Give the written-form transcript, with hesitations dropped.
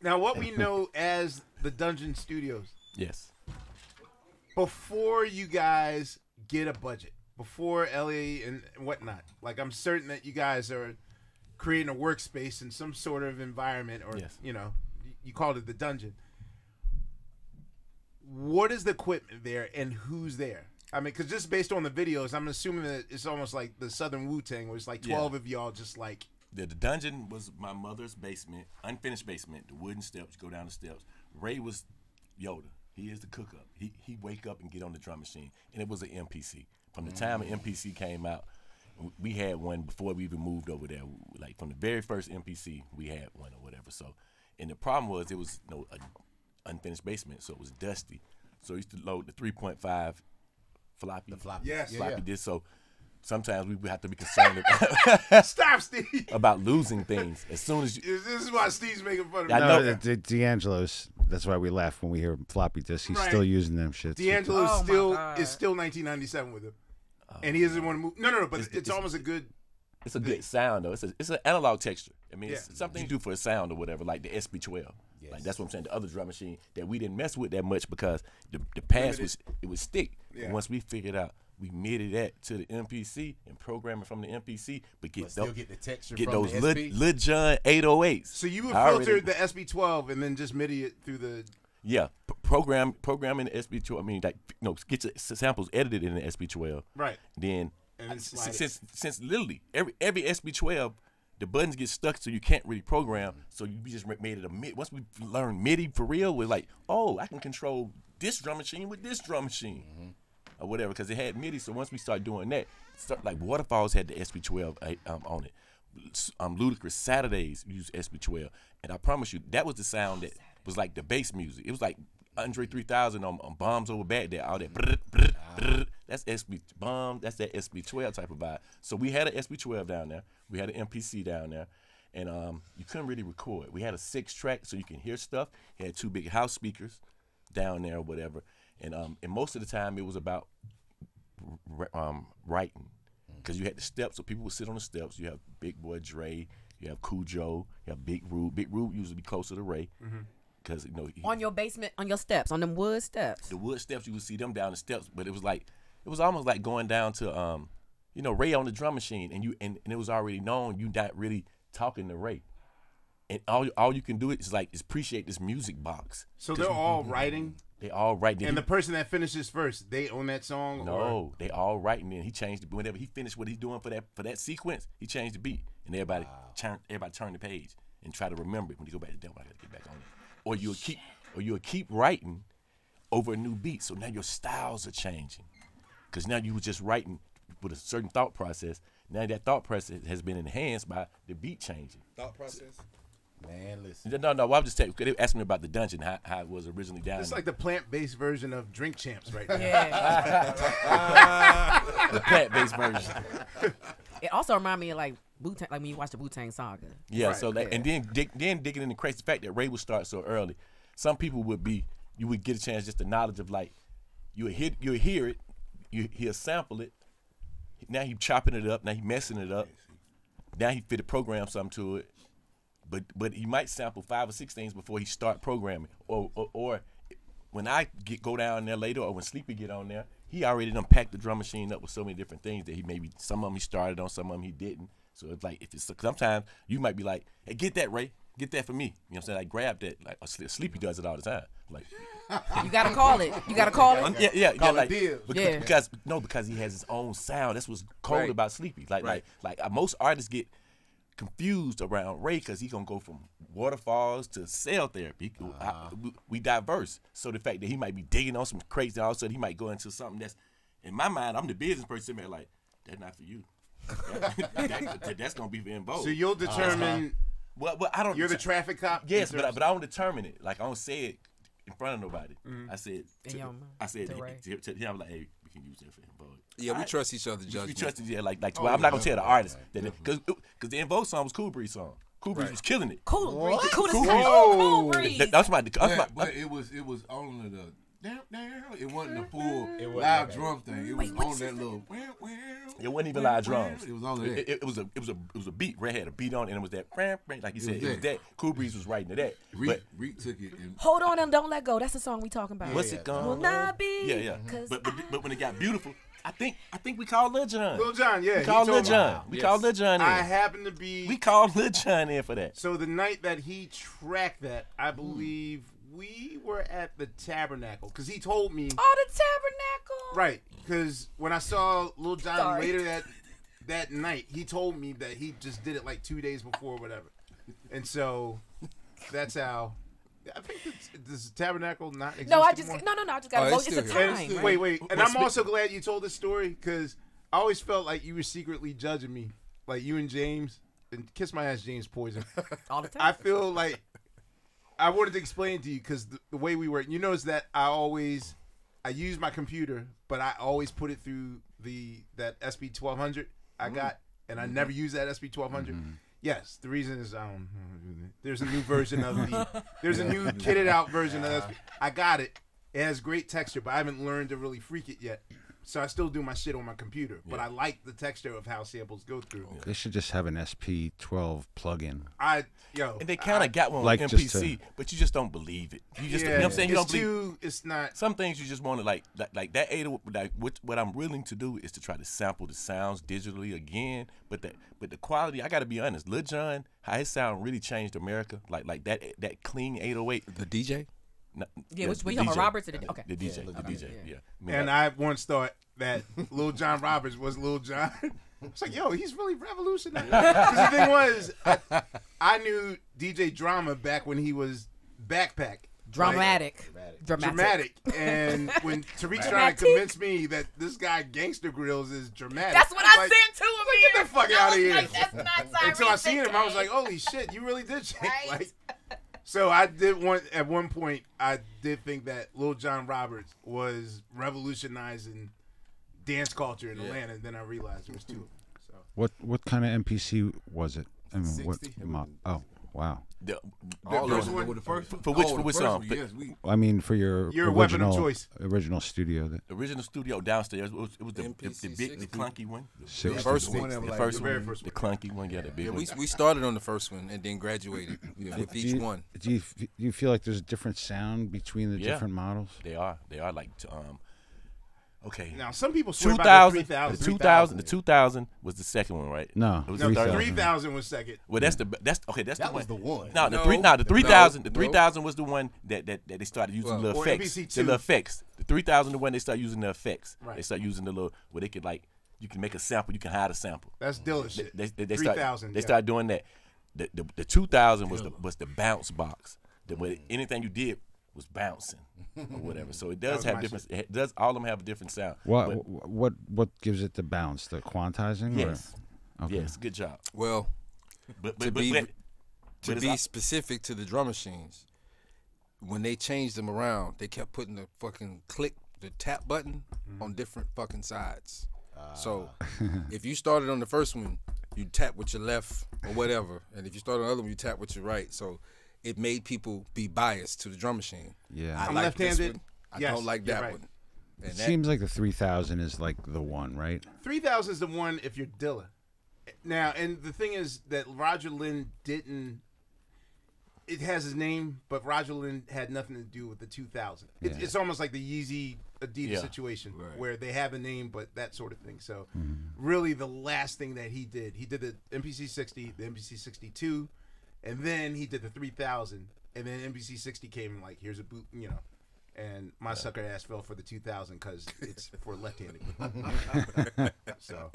Now, what we know as the Dungeon Studios. Yes. Before you guys get a budget, before LA and whatnot, like I'm certain that you guys are creating a workspace in some sort of environment, or yes. you know, you called it the dungeon. What is the equipment there, and who's there? I mean, because just based on the videos, I'm assuming that it's almost like the Southern Wu-Tang, where it's like 12 of y'all just like. The dungeon was my mother's basement, unfinished basement, the wooden steps, go down the steps. Ray was Yoda. He is the cook-up. He wake up and get on the drum machine. And it was an MPC. From the time an MPC came out, we had one before we even moved over there. Like from the very first MPC, we had one or whatever. So, and the problem was it was an unfinished basement, so it was dusty. So we used to load the 3.5 floppy. The floppy. Yes. Floppy yeah. disk. So sometimes we would have to be concerned Stop, Steve. about losing things. As soon as you... This is why Steve's making fun of me. I know. D'Angelo's, that's why we laugh when we hear floppy disks. He's Right. still using them shits. D'Angelo is still 1997 with him. And he doesn't want to move. No, but it's almost a good... It's a good sound, though. It's an analog texture. I mean, Yeah. it's something you do for a sound or whatever, like the SB12. Yes. Like that's what I'm saying. The other drum machine that we didn't mess with that much because the pass would stick. Yeah. Once we figured out, we mirrored that to the MPC and program it from the MPC, but still get the texture get from those the SB? Lil Jon 808s. So you would I already- filter the SB12 and then just MIDI it through the... Yeah, programming the SB12. I mean, like get your samples edited in the SB12. Right. Then And then slide it. since literally every SB12, the buttons get stuck, so you can't really program. So you just made it a MIDI. Once we learned MIDI for real, we're like, oh, I can control this drum machine with this drum machine, or whatever, because it had MIDI. So once we started doing that, like Waterfalls had the SB12 on it. Ludacris Saturdays used SB12, and I promise you, that was the sound that was like the bass music. It was like Andre 3000 on Bombs Over Baghdad, all that. Brr, brr, brr. That's SB bomb. That's that SB12 type of vibe. So we had an SB12 down there. We had an MPC down there, and you couldn't really record. We had a 6-track, so you can hear stuff. It had 2 big house speakers down there or whatever, and most of the time it was about writing, because you had the steps, so people would sit on the steps. You have Big Boy Dre, you have Cujo, you have Big Rube. Big Rube usually be closer to Ray. Because on your basement, on your steps, on them wood steps. The wood steps, you would see them down the steps, but it was almost like going down to Ray on the drum machine, and it was already known you not really talking to Ray, and all you can do is appreciate this music box. So they're all writing. They all writing. And the person that finishes first, they own that song. No, they all writing. Then he changed it. Whenever he finished what he's doing for that sequence, he changed the beat, and everybody turn the page and try to remember it when you go back to them. I gotta get back on it. Or you'll keep writing over a new beat. So now your styles are changing. Because now you were just writing with a certain thought process. Now that thought process has been enhanced by the beat changing. Thought process? Man, listen. No, I'm just telling you. They asked me about the dungeon, how it was originally down. It's like the plant-based version of Drink Champs right now. Yeah. The plant-based version. It also reminded me of like Wu-Tang, like when you watch the Wu-Tang Saga. Yeah, Right. so and then digging in the crazy fact that Ray would start so early. Some people you would get a chance just the knowledge of like, you'll hear it, he'll sample it. Now he chopping it up, now he messing it up. Now he fit a program something to it. But he might sample 5 or 6 things before he start programming. Or when I go down there later, or when Sleepy get on there, he already done packed the drum machine up with so many different things that some of them he started on, some of them he didn't. So it's like, sometimes you might be like, hey, get that, Ray. Get that for me. You know what I'm saying? Like, grab that. Like, Sleepy does it all the time. Like, You gotta call it. You gotta call it. yeah. Call it Like, deal. because he has his own sound. That's what's cool Right. about Sleepy. Like Right. Most artists get confused around Ray because he gonna go from Waterfalls to cell therapy. We diverse. So the fact that he might be digging on some crazy, all of a sudden he might go into something that's, in my mind, I'm the business person sitting there like, that's not for you. That's gonna be for In Vogue. So you'll determine. Well, I don't. You're the traffic cop. Yes, but I don't determine it. Like, I don't say it in front of nobody. I said, In your mind, to Ray. to him, I'm like, hey, we can use that for In Vogue. Yeah, we trust each other's judgment. We trust it, yeah. Like, well, I'm not gonna tell the artist that because the In Vogue song was Cool Breeze song. Cool Breeze was killing it. Cool Breeze. Cool Whoa. Breeze. That's my. But it was only It wasn't a full wasn't live like drum thing. It was on that little. It wasn't even live drums. It was on that. It was a beat. Red had a beat on it, and it was that like you said. It was that. that. Cool Breeze was writing to that. Reek took it and Hold on and don't let go. That's the song we talking about. What's it called? Will not be. Yeah. 'Cause But when it got beautiful, I think we called Lil Jon. Lil Jon, yeah. We called Lil Jon. We called Lil Jon in. I happen to be. We called Lil Jon in for that. So the night that he tracked that, I believe we were at the Tabernacle because he told me. Oh, the Tabernacle. Right, because when I saw Lil Jon Sorry. later that night, he told me that he just did it like 2 days before or whatever. And so that's how. I think does the Tabernacle not exist No, I just anymore? no. I just got it's it's a still here. time. It's right? Wait, and Well, I'm also glad you told this story because I always felt like you were secretly judging me, like you and James, and kiss my ass, James Poison. All the time. I feel like I wanted to explain to you because the way we work, you notice that I use my computer, but I always put it through that SB 1200 I got, and I never use that SB 1200. Yes, the reason is there's a new version of there's a new kitted out version of SB. I got it. It has great texture, but I haven't learned to really freak it yet. So I still do my shit on my computer, but I like the texture of how samples go through. They should just have an SP12 plugin. And they kind of got one like with just MPC, but you just don't believe it. You just, you know what I'm saying? You don't believe. It's not. Some things you just want to like that 808. Like what I'm willing to do is to try to sample the sounds digitally again, but the quality. I got to be honest. Lil Jon, how his sound really changed America. Like that clean 808. the DJ. Yeah, which the we talking about DJ. Roberts or the okay. The DJ, the DJ, yeah. I mean, And I once thought that Lil Jon Roberts was Lil Jon. It's like, yo, he's really revolutionary. Because the thing was, I knew DJ Drama back when he was Backpack. Dramatic. And when Tariq's trying to convince me that this guy Gangster Grills is dramatic. That's what I'm I like, sent to him. Get the fuck out of here. Like, that's not Until I seen him, I was like, holy shit, you really did change. Right. Like, so I did at one point, I did think that Lil Jon Roberts was revolutionizing dance culture in Atlanta, and then I realized there was two of them. So. What kind of MPC was it? I mean, 60. Oh, wow. All first of one- them with the first for which song? Yes, we. I mean, for your weapon of original choice. original studio. The original studio downstairs. It was the MPC big, the 60. clunky one. The 60. first The one. first very one, first the one. clunky one. Yeah, the big Yeah, one. we started on the first one and then graduated with each one. Do you feel like there's a different sound between the Yeah. different models? They are like okay. Now, some people swear about the 2000, 3000. the 2000 was the second one, right? No, It was No, the the 3000. 3000 was second. Well, that's the That was the one. No, No, the 3000. The no. 3000 was the one that they started using the Or effects. MPC2. The little effects. The 3000 the one they start using the effects. Right. They start using the little where they could like you can make a sample, you can hide a sample. That's Dilla shit. They 3000. They started doing that. The 2000 was the bounce box. Anything you did was bouncing or whatever. So it does was have my different. It does all of them have a different sound. What gives it the bounce? The quantizing? Yes. Or? Okay. Yes. Good job. Well, But to be it's- specific to the drum machines, when they changed them around, they kept putting the fucking the tap button on different fucking sides. So if you started on the first one, you tap with your left or whatever, and if you started on the other one, you tap with your right. So it made people be biased to the drum machine. Yeah. I I'm like this left-handed. one. I Yes, don't like you're that right. one. And that, Seems like the 3000 is like the one, right? 3000 is the one if you're Dilla. Now, and the thing is that Roger Lynn didn't. It has his name, but Roger Lynn had nothing to do with the 2000. It's almost like the Yeezy Adidas Yeah. situation where they have a name, but that sort of thing. So, really, the last thing that he did the MPC 60, the MPC 62, and then he did the 3000, and then MPC 60 came and like, here's a boot, and my sucker ass fell for the 2000 because it's for left-handed. So